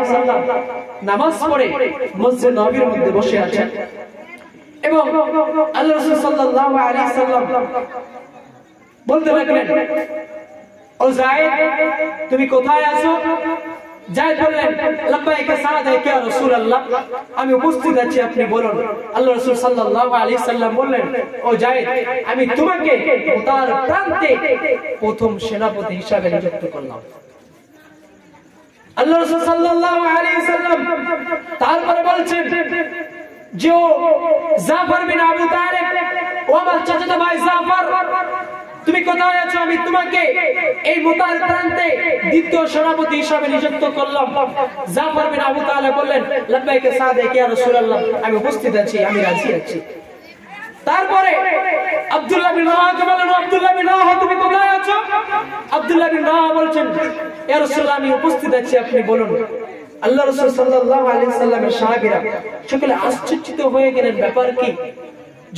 ওয়াসাল্লাম নামাজ পড়ে মসজিদ নববীর মধ্যে বসে আছেন এবং আল্লাহ রাসূল সাল্লাল্লাহু আলাইহি সাল্লাম বলতে লাগলেন, ও যায়েদ, তুমি কোথায় আছো? যায়েদ বললেন, লাব্বাইকা সাদাকা ইয়া রাসূলুল্লাহ, আমি উপস্থিত আছি, আপনি বলুন। আল্লাহ রাসূল সাল্লাল্লাহু আলাইহি সাল্লাম বললেন, ও যায়েদ, আমি তোমাকে মুতার প্রান্তে প্রথম সেনাপতি হিসেবে নিযুক্ত করলাম। আল্লাহ রাসূল সাল্লাল্লাহু আলাইহি সাল্লাম তারপরে বলছেন যে জাফর বিন আবু তালেব, ও আমার চাচাতো ভাই জাফর, তুমি কোথায় আছো? আমি তোমাকে এই মুতার প্রান্তে দ্বিতীয় সেনাপতি হিসেবে নিযুক্ত করলাম। জাফর বিন আবু তালেব বললেন, লাব্বাইকা সাদাকা ইয়া রাসূলুল্লাহ, আমি উপস্থিত আছি, আমি রাজি আছি। তারপরে আব্দুল্লাহ বিন রাওয়াহকে বললেন, আব্দুল্লাহ বিন রাওয়াহ, তুমি কোথায় আছো? আব্দুল্লাহ বিন রাওয়াহ বলছেন, ইয়া রাসূলুল্লাহ, আমি উপস্থিত আছি, আপনি বলুন। আল্লাহ রাসূল সাল্লাল্লাহু আলাইহি সাল্লামের সাহাবীরা সকলে আশ্চর্যিত হয়ে গেলেন, ব্যাপার কি?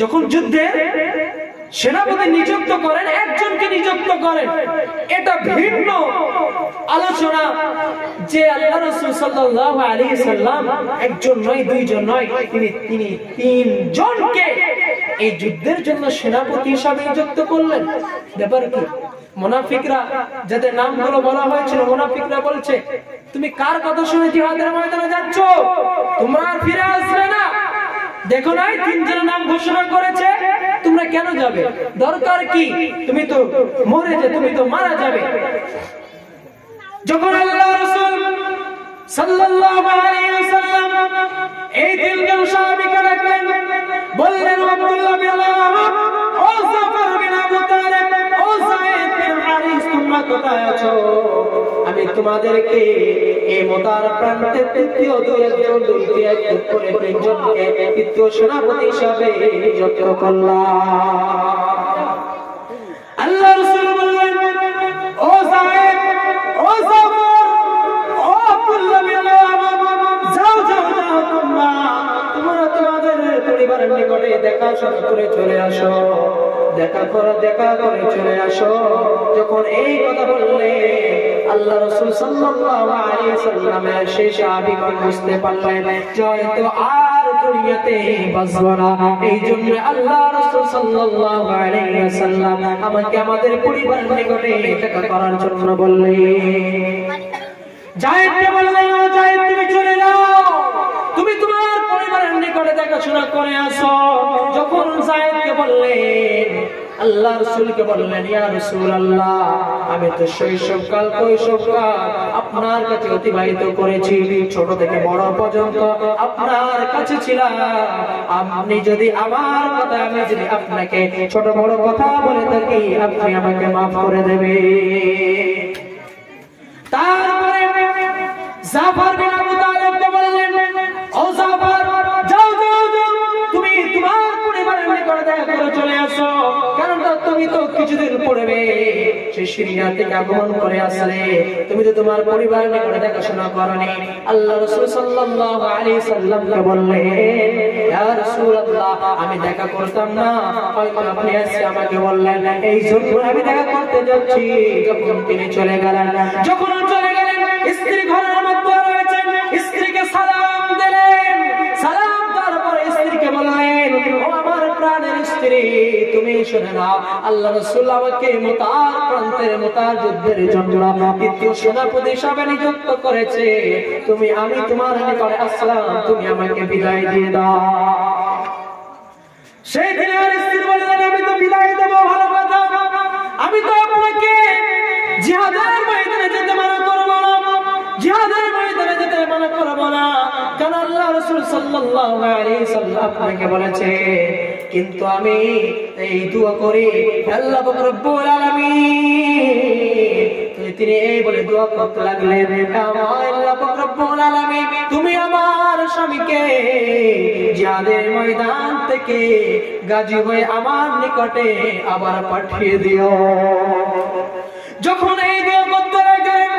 যখন যুদ্ধে সেনাপতি নিযুক্ত করেন, একজনকে নিযুক্ত করেন, এটা ভিন্ন আলোচনা যে আল্লাহ রাসূল সাল্লাল্লাহু আলাইহি সাল্লাম একজন নয়, দুইজন নয়, তিনি তিনজনকে এই যুদ্ধের জন্য সেনাপতি হিসেবে নিযুক্ত করলেন। ব্যাপার কি? মুনাফিকরা, যাদের নামগুলো বলা হয়েছিল, মুনাফিকরা বলছে, তুমি কার কথা শুনে জিহাদের ময়দানে যাচ্ছ? তোমরা আর ফিরে আসবে না। দেখো নাই তিনজনের নাম ঘোষণা করেছে, তোমরা কেন যাবে? দরকার কি? তুমি তো মরে যে, তুমি তো মারা যাবে। যখন আল্লাহ রাসূল সাল্লাল্লাহু আলাইহি ওয়াসাল্লাম এই তিনজন সাহাবীকে ডাকলেন, বললেন, আব্দুল্লাহ বিন রাওয়াহ, ও জাফর বিন আবু তালেব, ও যায়েদ বিন হারিস, তোমরা কোথায় আছো? আমি তোমাদেরকে এই মুতার প্রান্তে তৃতীয় একজন করে তিনজনকে তৃতীয় সেনাপতি হিসাবে নিযুক্ত করলাম। আল্লাহ রাসূল বললেন, ও যায়েদ, ও জাফর, ও আব্দুল্লাহ বিন রাওয়াহ, যাও তোমরা তোমাদের পরিবারের নিকটে দেখা করে চলে আসো, দেখা করে চলে আসো। যখন এই কথা বললে আল্লাহ রাসূল সাল্লাল্লাহু আলাইহি সাল্লামের সেই সাহাবীগণ বুঝতে পারলেন যে হয়তো আর দুনিয়াতে বাঁচব না। এই জন্য আল্লাহ রাসূল সাল্লাল্লাহু আলাইহি ওয়াসাল্লাম আমাকে আমাদের পরিবারের নিকটে দেখা করার জন্য বললেন। যায়েদকে বললেন, ও যায়েদ, তুমি চলে যাও, তুমি তোমার পরিবারের নিকটে দেখাশোনা করে আসো। যখন যায়েদকে বললেন, আল্লাহ রাসূলকে বললেন, ইয়া রাসূলুল্লাহ, আমি তো শৈশবকাল কৈশোরকাল আপনার কাছে অতিবাহিত করেছি, ছোট থেকে বড় পর্যন্ত আপনার কাছে ছিলাম। আপনি যদি আমার কথা, আমি যদি আপনাকে ছোট বড় কথা বলে থাকি, আপনি আমাকে মাফ করে দেবেন। তারপরে জাফর বিন আবু তালেবকে বললেন, ও জাফর, যাও, তুমি তোমার পরিবারের নিকটে দেখা করে চলে আসো, কারণ তুমি তো কিছুদিন পড়বে সেই সিরিয়া থেকে আগমন করে আসলে, তুমি তো তোমার পরিবারের নিকটে দেখাশোনা করনি। আল্লাহ রাসূল সাল্লাল্লাহু আলাইহি সাল্লামকে বললেন, ইয়া রাসূলুল্লাহ, আমি দেখা করতাম না, হয়তো আপনি আজকে আমাকে বললেন, এই জন্য আমি দেখা করতে যাচ্ছি। যখন তিনি চলে গেলেন, স্ত্রী ঘরের মধ্যে রয়েছেন, স্ত্রীকে সালাম দিলেন, সালাম তারপরে স্ত্রীকে বললেন, ও আমার প্রাণের স্ত্রী, তুমি শুনে নাও, আল্লাহ রাসূল আমাকে মুতার প্রান্তের মুতার যুদ্ধের জন্য দ্বিতীয় সেনাপতি হিসেবে নিযুক্ত করেছে। আমি তোমার নিকটে আসলাম, তুমি আমাকে বিদায় দিয়ে দাও। সেই দিন আর স্ত্রী বললেন, আমি তো বিদায় দেব, ভালো কথা, আমি তো আপনাকে জিহাদের ময়দানে যেতে মানা করব না, জিহাদের ময়দানে যেতে মানা করব না, কারণ আল্লাহ রাসূল সাল্লাল্লাহু আলাইহি সাল্লাম আপনাকে বলেছে। কিন্তু আমি এই দোয়া করি, আল্লাহ পাক রব্বুল আলামিন, তিনি এই বলে দোয়া করতে লাগলেন, আল্লাহ পাক রব্বুল আলামিন, তুমি আমার স্বামীকে জিহাদের ময়দান থেকে গাজী হয়ে আমার নিকটে আবার পাঠিয়ে দিও। যখন এই দোয়া করতে লাগলেন,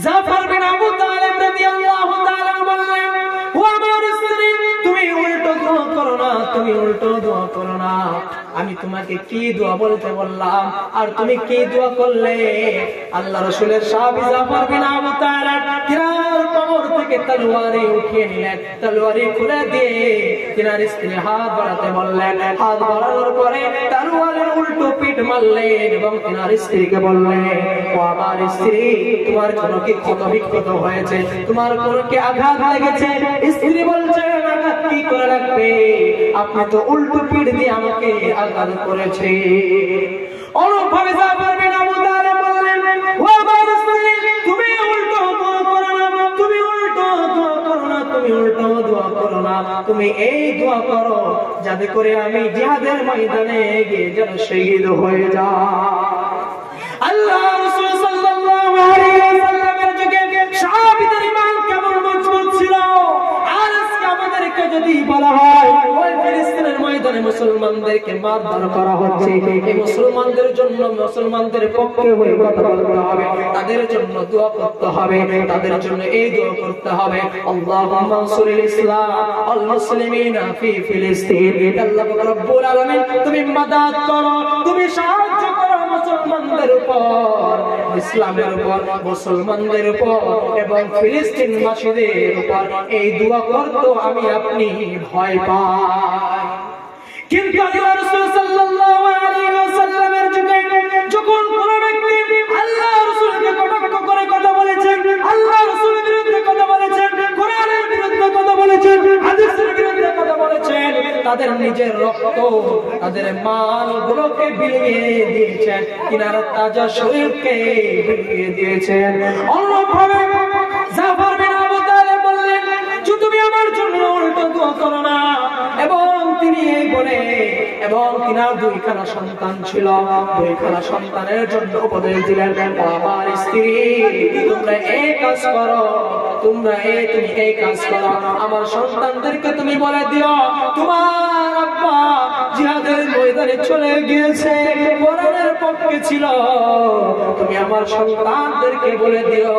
জাফর বিন আবু তালেব রাদিয়াল্লাহু তাআলা বললেন, ও আমার স্ত্রী, তুমি উল্টো দোয়া করো না, তুমি উল্টো দোয়া করো না। আমি তোমাকে কি দোয়া বলতে বললাম আর তুমি কি দোয়া করলে? আল্লাহ রাসূলের সাহাবী জাফর বিন আবু তালেব তিনার কবর থেকে তলোয়ারে উঠিয়ে নিলেন, তলোয়ারে খুলে দিয়ে তিনার স্ত্রী হাত বাড়াতে বললেন। হাত বাড়ানোর পরে তলোয়ারের উল্টো পিঠ মারলেন এবং তিনার স্ত্রীকে বললেন, ও আমার স্ত্রী, তোমার কোনো কি ক্ষত বিক্ষত হয়েছে? তোমার কোনো কি আঘাত লেগেছে? স্ত্রী বলছে, আঘাত কি করে লাগবে? আপনি তো উল্টো পিঠ দিয়ে আমাকে আঘাত করেছে। অনুভাবে জাফর বিন আবু তালেব বললেন, ও আমার স্ত্রী, তুমি উল্টো দোয়া করো না, তুমি উল্টো দোয়া করো না, তুমি উল্টো দোয়া করো না, তুমি এই দোয়া করো যাতে করে আমি জিহাদের ময়দানে গিয়ে যেন শহীদ হয়ে যাই। আল্লাহ রাসূল সাল্লাল্লাহু আলাইহি ওয়াসাল্লামের যুগে সাহাবীদের ঈমান কেমন মজবুত ছিল। আর আজকে আমাদেরকে যদি বলা হয় ওই ফিলিস্তিনের ময়দানে মুসলমানদেরকে মারধর করা হচ্ছে, এই মুসলমানদের জন্য, মুসলমানদের পক্ষে হয়ে কথা বলতে হবে, তাদের জন্য দোয়া করতে হবে, তাদের জন্য এই দোয়া করতে হবে, আল্লাহুম্মা আনসুরিল ইসলাম ওয়াল মুসলিমিনা ফি ফিলিস্তিন। আল্লাহ রাব্বুল আলামিন, তুমি মাদাদ করো, তুমি সাহায্য করো মুসলমানদের উপর, ইসলামের উপর, মুসলমানদের উপর এবং ফিলিস্তিনবাসীদের উপর। এই দোয়া করতে আমি আপনি ভয় পাই। কিন্তু আল্লাহ রাসূল সাল্লাল্লাহু আলাইহি ওয়াসাল্লামের যুগে যখন কোন ব্যক্তি আল্লাহ রাসূলকে কটাক্ষ করে কথা বলেছেন, আল্লাহ রাসূলের বিরুদ্ধে কথা বলেছেন, কোরআনের বিরুদ্ধে কথা বলেছেন, হাদিসের বিরুদ্ধে কথা বলেছেন, তাদের নিজের রক্ত, তাদের মালগুলোকে বিলিয়ে দিয়েছেন, কিনারা তাজা শরীরকে বিলিয়ে দিয়েছেন। অন্যভাবে জাফর বিন আবু তালেব বললেন, তুমি আমার জন্য উল্টো দোয়া করো না। এবং তিনি এই বলে, এবং তিনার দুইখানা সন্তান ছিল, দুইখানা সন্তানের জন্য উপদেশ দিলেন, আমার স্ত্রী, তোমরা এই কাজ করো, তুমি এই কাজ করো, আমার সন্তানদেরকে তুমি বলে দিও, তোমার আব্বা জিহাদের ময়দানে চলে গিয়েছে, কোরআনের পক্ষে ছিল, তুমি আমার সন্তানদেরকে বলে দিও,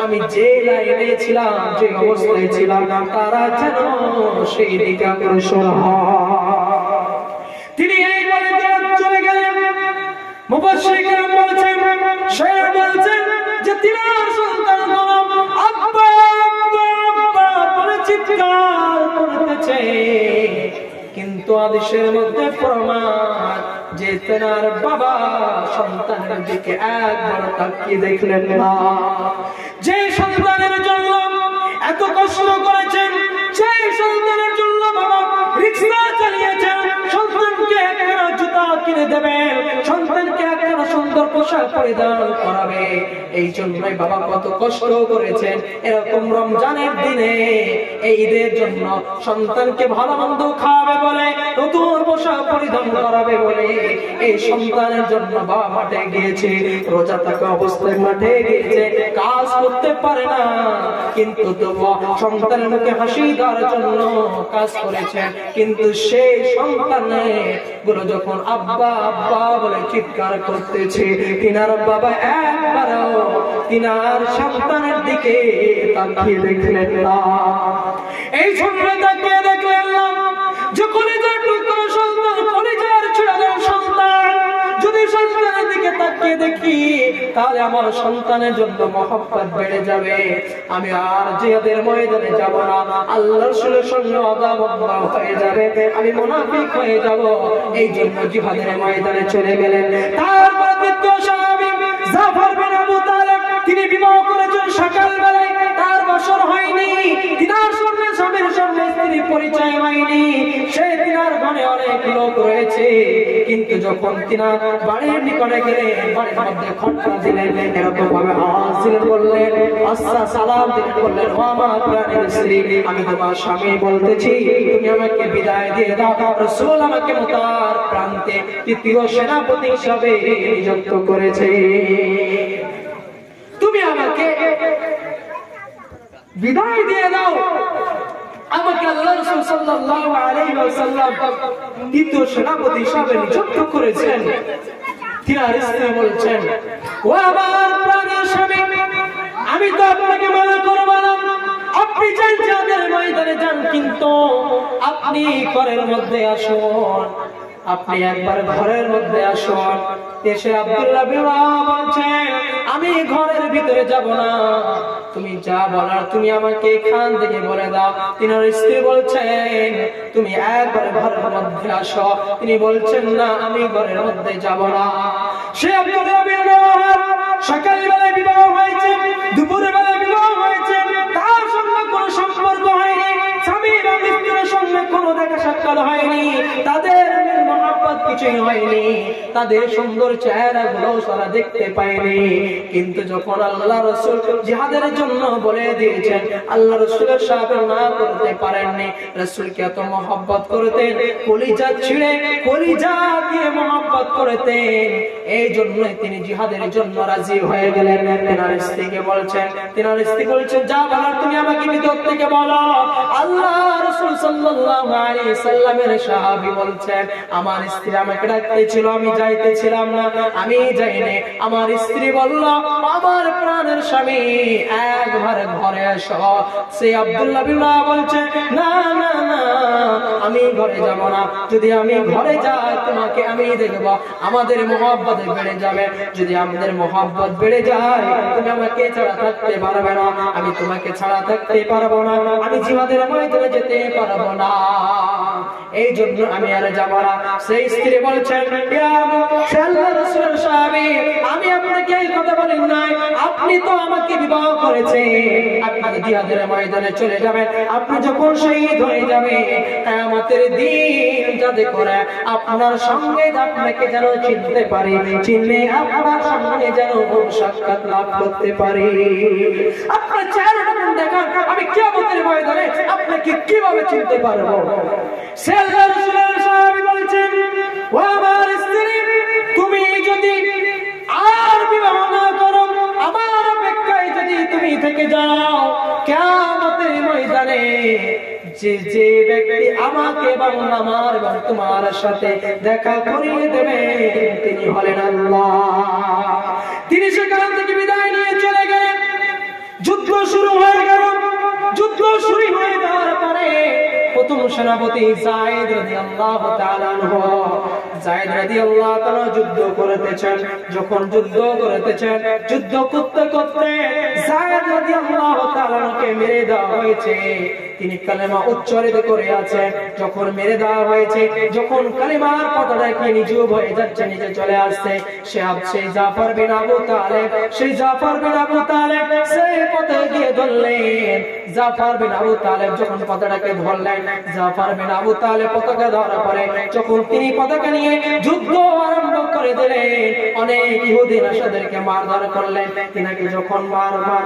আমি যে লাইনে ছিলাম, যে অবস্থায় ছিলাম, তারা যেন সেই দিকে অগ্রসর হয়। তিনি এই বলে চলে গেলেন। মুফাসসিরিন বলেছেন, শায়েখ বলেছেন যে তিনার সন্তানগণ আব্বা আব্বা আব্বা বলে চিৎকার করতেছে, কিন্তু আদেশের মধ্যে প্রমাণ যে তেনার বাবা সন্তানের দিকে একবার তাকিয়ে দেখলেন না। যে সন্তানের জন্য এত কষ্ট করেছেন, সেই সন্তানের জন্য বাবা রিকশা চালিয়েছেন, সন্তানকে একটা জুতা কিনে দেবেন, সন্তানকে একটা সুন্দর পোশাক পরিধান করাবে, এই জন্যই বাবা কত কষ্ট করেছেন। এরকম রমজানের দিনে, এই ঈদের জন্য সন্তানকে ভালো মন্দ খাওয়াবে বলে, নতুন পোশাক পরিধান করাবে বলে, এই সন্তানের জন্য বাবা মাঠে গিয়েছে, রোজা থাকা অবস্থায় মাঠে গিয়েছে, কাজ করতে পারে না, কিন্তু তবুও সন্তানের মুখে হাসি দেওয়ার জন্য কাজ করেছেন। কিন্তু সেই সন্তানের গুলো যখন আব্বা আব্বা বলে চিৎকার করতেছে, তিনার বাবা একবারও তিনার সন্তানের দিকে তাকিয়ে দেখলেন না। এই জন্য তাকিয়ে দেখলেন না যে কলিজার টুকরো সন্তান, কলিজার ছেলের সন্তান, যদি সন্তানের দিকে তাকিয়ে দেখি তাহলে আমার সন্তানের জন্য মহব্বত বেড়ে যাবে, আমি আর জিহাদের ময়দানে যাব না, আল্লাহর রাসূলের সঙ্গে আদাওয়াত হয়ে যাবে, আমি মুনাফিক হয়ে যাব। এই জন্য জিহাদের ময়দানে চলে গেলেন। তারপর দ্বিতীয় সাহাবী জাফর বিন আবু তালেব, তিনি বিবাহ করেছেন সকালবেলায়, তার বছর হয়নি, তিনার সামনে স্বামীর সামনে স্ত্রী পরিচয় হয়নি, সে তিনার ঘরে অনেক লোক রয়েছে, কিন্তু যখন তিনার বাড়ির নিকটে গেলেন, বাড়ির মধ্যে ঘন্টা দিলেন, এরকম ভাবে আওয়াজ দিলেন, বললেন আসসালাম, সালাম দিলেন, বললেন ও আমার প্রাণের স্ত্রী, আমি তোমার স্বামী বলতেছি, তুমি আমাকে বিদায় দিয়ে দাও। রাসূল আমাকে মক্কার প্রান্তে তৃতীয় সেনাপতি হিসাবে নিযুক্ত করেছে, তুমি আমাকে বিদায় দিয়ে দাও। আমাকে আল্লাহ রাসূল সাল্লাল্লাহু আলাইহি ওয়াসাল্লাম তৃতীয় সেনাপতি হিসাবে নিযুক্ত করেছেন। তিনার স্ত্রী বলছেন, ও আমার প্রাণের স্বামী, আমি তো আপনাকে মানা করব না, আপনি যান জিহাদের ময়দানে যান, কিন্তু আপনি ঘরের মধ্যে আসুন। আপনি একবার ঘরের মধ্যে আসুন। এসে আব্দুল্লাহ বিন রাওয়াহা বলছেন, আমি ঘরের ভিতরে যাব না, তুমি যা বলার তুমি আমাকে এখান থেকে বলে দাও। তিনার স্ত্রী বলছেন, তুমি একবার ঘরের মধ্যে আসো। তিনি বলছেন, না, আমি ঘরের মধ্যে যাব না। সে আব্দুল্লাহ বিন রাওয়াহা সকালবেলা বিবাহ হয়েছে, দুপুরের বেলা বিবাহ হয়েছে, তার সঙ্গে কোনো সম্পর্ক হয়নি, স্বামী এবং স্ত্রীর সঙ্গে কোনো দেখা সাক্ষাৎ হয়নি, তাদের মহব্বত কিছুই হয়নি, তাদের সুন্দর চেহারাগুলো সারা দেখতে পায়নি। কিন্তু যখন আল্লাহ রাসূল জিহাদের জন্য বলে দিয়েছেন, আল্লাহ রাসূলের সাথে না করতে পারেননি। রাসূলকে এত মহব্বত করতেন, কলিজা ছিঁড়ে কলিজা দিয়ে মহব্বত করতেন, এই জন্যই তিনি জিহাদের জন্য রাজি হয়ে গেলেন। তিনার স্ত্রীকে বলছেন, যা বলার তুমি আমাকে ভিতর থেকে বলো। আল্লাহ রাসূল সাল্লাল্লাহু আলাইহি সাল্লামের সাহাবী বলছেন, আমার স্ত্রী আমাকে ডাকতেছিল, আমি যাইতেছিলাম না, আমি যাইনি। আমার স্ত্রী বলল, আমার প্রাণের স্বামী, একবার ঘরে এসো। সে আব্দুল্লাহ বিন রাওয়াহা বলছে, না না না, আমি ঘরে যাব না। যদি আমি ঘরে যাই, তোমাকে আমি দেখব, আমাদের মহব্বত বেড়ে যাবে। যদি আমাদের মহব্বত বেড়ে যায়, তুমি আমাকে ছাড়া থাকতে পারবে না, আমি তোমাকে ছাড়া থাকতে পারবো না, আমি জিহাদের ময়দানে যেতে পারবো না, এই জন্য আমি আর যাব না। সেই স্ত্রী বলছেন, আল্লাহর রাসূলের সাহাবী, আমি আপনাকে এই কথা বলি নাই, আপনি তো আমাকে বিবাহ করেছেন, আপনি জিহাদের ময়দানে চলে যাবেন, আপনি যখন শহীদ হয়ে যাবেন, কিয়ামতের দিন যাতে করে আপনার সঙ্গে আপনাকে যেন চিনতে পারি, চিনলে আপনার সঙ্গে যেন সাক্ষাৎ লাভ করতে পারি, আপনার চেহারাটা দেখান, আমি কিয়ামতের ময়দানে আপনাকে কিভাবে চিনতে পারবো। সে আল্লাহর রাসূলের সাহাবী বলছেন, ও আমার স্ত্রী, তুমি যদি আর বিবাহ না করো, আমার অপেক্ষায় যদি তুমি থেকে যাও, কিয়ামতের ময়দানে যে ব্যক্তি আমাকে এবং আমার এবং তোমার সাথে দেখা করিয়ে দেবে, তিনি হলেন আল্লাহ। তিনি সেখান থেকে বিদায় নিয়ে চলে গেলেন। যুদ্ধ শুরু হয়ে গেল। যুদ্ধ শুরু হয়ে যাওয়ার পরে প্রথম সেনাপতি যায়েদ রাদিয়াল্লাহু তাআলা আনহু, যায়েদ রাদিয়াল্লাহু তাআলা যুদ্ধ করতেছেন। যখন যুদ্ধ করতেছেন, যুদ্ধ করতে করতে যায়েদ রাদিয়াল্লাহু তাআলাকে মেরে দেওয়া হয়েছে। তিনি কালেমা উচ্চারিত করে আছেন। যখন মেরে দেওয়া হয়েছে, যখন কালেমার কথাটা কি নিজুব হয়ে যাচ্ছে, নিচে চলে আসছে, সেই জাফর বিন আবু তালেব, সেই পথে গিয়ে ধরলেন। জাফর বিন আবু তালেব যখন পতাকাকে ধরলেন, জাফর বিন আবু তালেব পতাকা ধরার পরে যখন তিনি পতাকা নিয়ে যুদ্ধ আরম্ভ করে দিলেন, অনেক ইহুদি রাশাদেরকে মারধর করলেন। তিনাকে যখন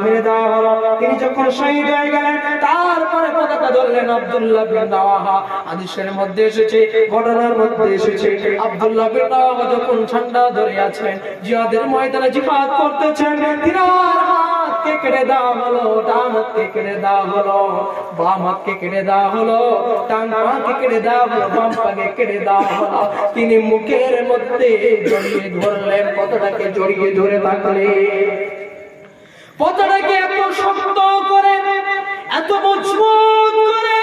মেরে দেওয়া হলো, তিনি যখন শহীদ হয়ে গেলেন, তারপরে পতাকা ধরলেন আব্দুল্লাহ বিন রাওয়াহা। হাদিসের মধ্যে এসেছে, ঘটনার মধ্যে এসেছে, আব্দুল্লাহ বিন রাওয়াহা যখন ঝান্ডা ধরে আছেন, জিহাদের ময়দানে জিহাদ করতেছেন, তিনার হাতকে কেটে দেওয়া হলো, ডান হাতকে কেটে দেওয়া হলো, বাম হাতকে কেটে দেওয়া হলো, ডান পাকে কেটে দেওয়া হলো, বাম পাকে কেটে দেওয়া হলো। তিনি মুখের মধ্যে জড়িয়ে ধরলেন, পতাকাকে জড়িয়ে ধরে থাকলেন। পতাকাকে এত শক্ত করে, এত মজবুত করে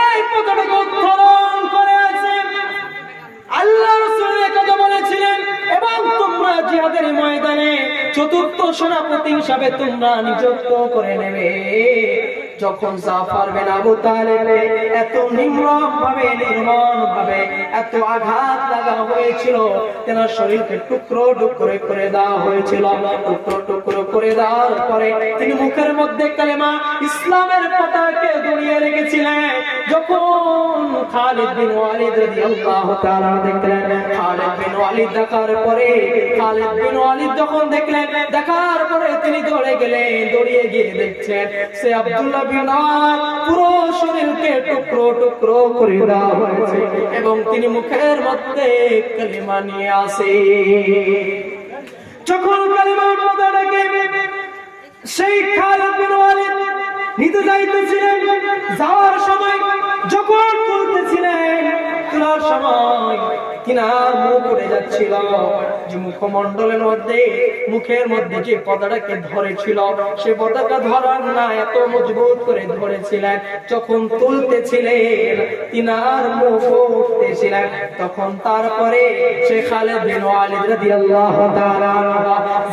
এই পতাকাকে উত্তোলন করে আছে। আল্লাহ রাসূল কথা বলেছিলেন, এবং তোমরা জিহাদের ময়দানে চতুর্থ সেনাপতি হিসাবে তোমরা নিযুক্ত করে নেবে। যখন জাফর বিন আবু তালেব এত নির্মম ভাবে এত আঘাত লাগা হয়েছিল, তেনার শরীরকে টুকরো টুকরো করে দেওয়া হয়েছিল। টুকরো টুকরো করে দেওয়ার পরে তিনি মুখের মধ্যে কালেমা ইসলামের পতাকাকে জড়িয়ে রেখেছিলেন। যখন খালিদ বিন ওয়ালিদ রাদিয়াল্লাহু তাআলা দেখলেন, খালিদ বিন ওয়ালিদ দেখার পরে, খালিদ বিন ওয়ালিদ যখন দেখলেন, দেখার পরে তিনি দৌড়ে গেলেন। দৌড়িয়ে গিয়ে দেখছেন সে আব্দুল্লাহ বিন রাওয়াহা পুরো শরীরকে টুকরো টুকরো করে দেওয়া হয়েছে, এবং তিনি মুখের মধ্যে কালিমা নিয়ে আসে। যখন কালিমার পতাকাকে সেই খালিদ বিন ওয়ালিদ নিতে যাইতেছিলেন, যাওয়ার সময় যখন তুলতেছিলেন, তোলার সময় তিনার মুখ উড়ে যাচ্ছিল, যে মুখমণ্ডলের মধ্যে মুখের মধ্যে যে পর্দাটাকে ধরেছিল সে পর্দাটা ধরার না এত মজবুত করে ধরেছিলেন, যখন তুলতেছিলেন তিনার মুখ উঠতেছিলেন, তখন তারপরে সে খালিদ বিন ওয়ালিদ রাদিয়াল্লাহু তাআলা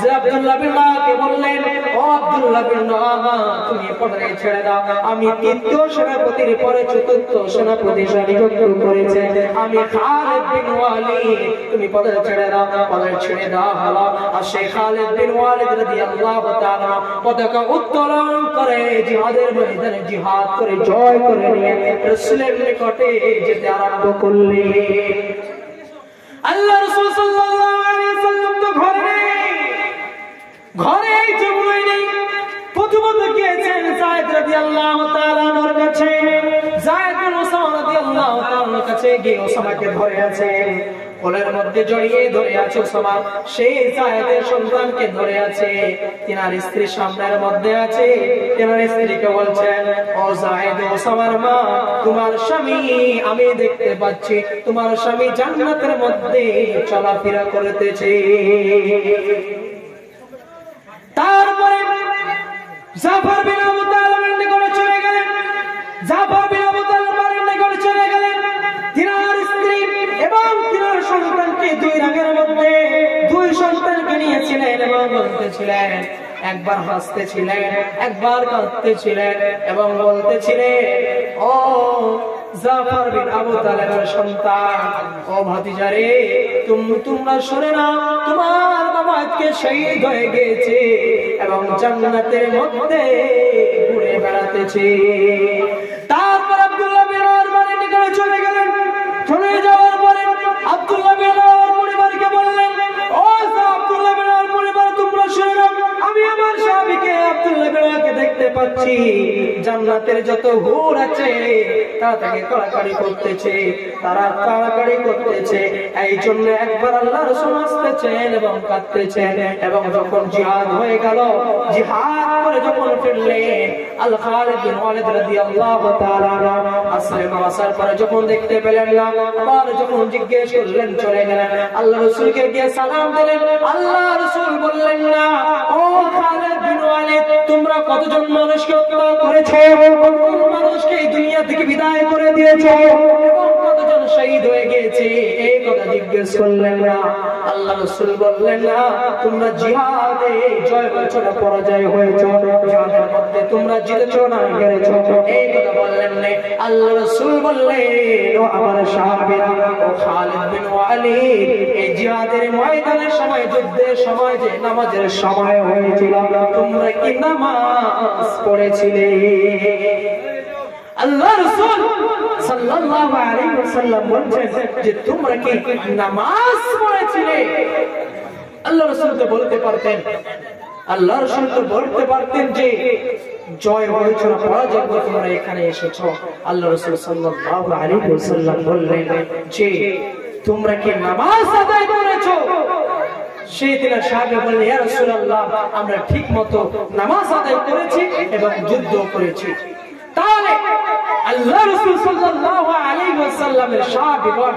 যে আব্দুল্লাহ বিন রাওয়াহকে বললেন, ও আব্দুল্লাহ বিন রাওয়াহ, তুমি পর্দা ছেড়ে দাও, আমি তৃতীয় সেনাপতির পরে চতুর্থ সেনাপতি নিযুক্ত করেছে, আমি খালিদ বিন ওয়ালিদ, তুমি পর্দা ছেড়ে দাও। পর্দা ছেড়ে দেওয়া হলো, আর সেই খালিদ বিন ওয়ালিদ রাদিয়াল্লাহু তাআলা পতাকা উত্তোলন করে জিহাদের ময়দানে জিহাদ করে জয় করে নিয়ে রাসূলের নিকটে যেতে আরম্ভ করলেন। আল্লাহ রাসূল সাল্লাল্লাহু আলাইহি ওয়াসাল্লাম তো ঘরে নেই, ঘরে জমুই নেই, প্রথমত গিয়েছেন যায়েদ রাদিয়াল্লাহু তাআলা এর কাছে, যায়েদ বিন উসামা রাদিয়াল্লাহু তাআলার কাছে গিয়ে উসামাকে ধরে আছেন, কোলের মধ্যে জড়িয়ে ধরে আছে উসামা, সেই যায়েদের সন্তানকে ধরে আছে, তিনার স্ত্রী সামনের মধ্যে আছে, তিনার স্ত্রীকে বলছেন, ও যায়েদ, উসামার মা, তোমার স্বামী আমি দেখতে পাচ্ছি, তোমার স্বামী জান্নাতের মধ্যে চলাফেরা করতেছে। তারপরে জাফর বিন আবু তালেবের নিকটে চলে গেলেন, জাফর বিন আবু তালেবের নিকটে চলে গেলেন, তিনার স্ত্রী এবং তিনার সন্তানকে দুই রাগের মধ্যে দুই সন্তানকে নিয়েছিলেন এবং বলতেছিলেন, একবার হাসতেছিলেন একবার কাঁদতেছিলেন এবং বলতেছিলেন, ও জাফর বিন আবু তালেবের সন্তান, ও ভাতিজারে, তোমরা শুনে না, তোমার বাবা আজকে শহীদ হয়ে গেছে এবং জান্নাতের মধ্যে ঘুরে বেড়াতেছে। তারপর আব্দুল্লাহ বিন ওমর বাড়ির নিকটে চলে গেলেন, চলে যাওয়ার পরে আব্দুল্লাহ বিন ওমর পরিবারকে বললেন, ও আব্দুল্লাহ বিন ওমর পরিবার, তোমরা শুনে নাও, আমি আমার স্বামীকে আব্দুল্লাহ বিন ওমরকে দেখতে পাচ্ছি, জান্নাতের যত হুর আছে তারা তাকে কাড়াকাড়ি করতেছে, তারা কাড়াকাড়ি করতেছে, এই জন্য একবার আল্লাহ রাসূল আসতেছেন এবং কাঁদতেছেন, এবং যখন জিহাদ হয়ে গেল, জিহাদ করে যখন ফিরলেন, আল খালিদ বিন ওয়ালিদ রাদিয়াল্লাহু তাআলা আসলেন, আসার পরে যখন দেখতে পেলেন না, আবার যখন জিজ্ঞেস করলেন চলে গেলেন, আল্লাহ রাসূলকে গিয়ে সালাম দিলেন, আল্লাহ রাসূল বললেন না, ও খালিদ বিন ওয়ালিদ, তোমরা কতজন মানুষকে হত্যা করেছো, কতজন মানুষকে এই দুনিয়া থেকে বিদায় করে দিয়েছো এবং কতজন শহীদ হয়ে গিয়েছে, এই কথা জিজ্ঞেস করলেন না। আল্লাহ রাসূল বললেন না, তোমরা জিহাদে জয় হয়েছো না পরাজয় হয়েছো, জিহাদের মধ্যে তোমরা জিতেছো না হেরেছো, এই কথা বললেন না। আল্লাহ রাসূল বললেন, ও আমার সাহাবীরা, ও খালিদ বিন ওয়ালিদ, এই জিহাদের ময়দানের সময়, যুদ্ধের সময় যে নামাজের সময় হয়েছিল, তোমরা কি নামাজ পড়েছিলে? আল্লাহ রাসূল সাল্লাল্লাহু আলাইহি ওয়াসাল্লাম বলেন যে তোমরা কি নামাজ পড়েছিলে? আল্লাহ রাসূল তো বলতে পারতেন, আল্লাহ রাসূল তো বলতে পারতেন যে জয় হয়েছে না পরাজয় হয়েছে, তোমরা এখানে এসেছো। আল্লাহ রাসূল সাল্লাল্লাহু আলাইহি ওয়াসাল্লাম বললেন যে তোমরা কি নামাজ আদায় করেছো? সেই দিন সাহাবী বললেন, ইয়া রাসূলুল্লাহ, আমরা ঠিকমতো নামাজ আদায় করেছি এবং যুদ্ধ করেছি। তাহলে আল্লাহ রাসূল সাল্লাল্লাহু আলাইহি ওয়াসাল্লামের সাহাবীগণ